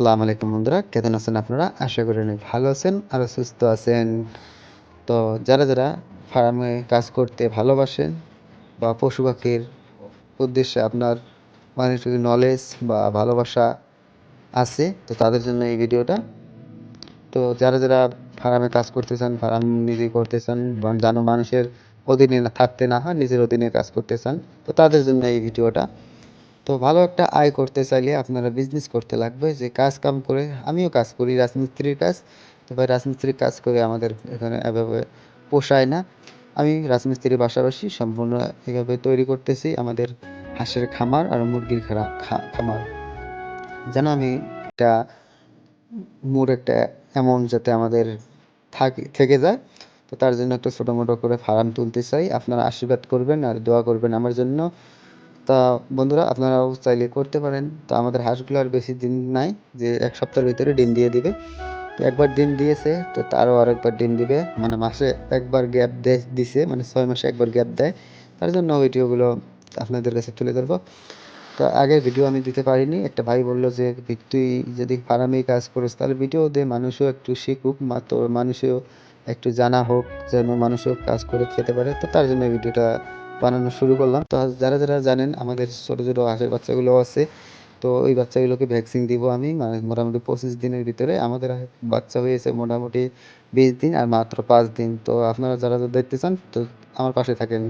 আসসালামু আলাইকুম বন্ধুরা, কেমন আছেন আপনারা? আশা করি অনেক ভালো আছেন আর সুস্থ আছেন। তো যারা ফার্মে কাজ করতে ভালোবাসেন বা পশু পাখির উদ্দেশ্যে আপনার মানে একটু নলেজ বা ভালোবাসা আছে, তো তাদের জন্য এই ভিডিওটা। তো যারা ফার্মে কাজ করতে চান, ফার্ম নিজে করতে চান বা যেন মানুষের অধীনে থাকতে না হয়, নিজের অধীনে কাজ করতে চান, তো তাদের জন্য এই ভিডিওটা। তো ভালো একটা আয় করতে চাইলে আপনারা বিজনেস করতে লাগবে, যে কাজ কাম করে আমিও কাজ করি রাজমিস্ত্রির কাজ। তো ভাই রাজমিস্ত্রির কাজ করে আমাদের এখানে এভাবে পোষায় না। আমি রাজমিস্ত্রির পাশাপাশি সম্পূর্ণ এভাবে তৈরি করতেছি আমাদের হাঁসের খামার আর মুরগির খামার, যেন আমি একটা একটা অ্যামাউন্ট যাতে আমাদের থেকে যায়। তো তার জন্য একটা ছোটো মোটো করে ফার্ম তুলতে চাই। আপনারা আশীর্বাদ করবেন আর দোয়া করবেন আমার জন্য। তা বন্ধুরা, আপনারাও চাইলে করতে পারেন। তো আমাদের হাঁসগুলো আর বেশি দিন নাই, যে 1 সপ্তাহের ভিতরে ডিম দিয়ে দিবে। তো একবার ডিম দিয়েছে, তো তারও আরেকবার ডিম দিবে, মানে মাসে একবার গ্যাপ দিছে, মানে 6 মাসে একবার গ্যাপ দেয়। তার জন্য ভিডিওগুলো আপনাদের কাছে তুলে ধরবো। তো আগের ভিডিও আমি দিতে পারিনি, একটা ভাই বললো যে তুই যদি ফার্মেই কাজ করিস তাহলে ভিডিও দে, মানুষও একটু শিখুক, তো মানুষও একটু জানা হোক, যেন মানুষও কাজ করে খেতে পারে। তো তার জন্য ভিডিওটা বানানো শুরু করলাম। তো যারা জানেন আমাদের ছোটো ছোটো হাঁসের বাচ্চাগুলো আছে, তো ওই বাচ্চাগুলোকে ভ্যাকসিন দিব আমি, মানে মোটামুটি 25 দিনের ভিতরে। আমাদের বাচ্চা হয়েছে মোটামুটি 20 দিন আর মাত্র 5 দিন। তো আপনারা যারা দেখতে চান, তো আমার পাশে থাকেন।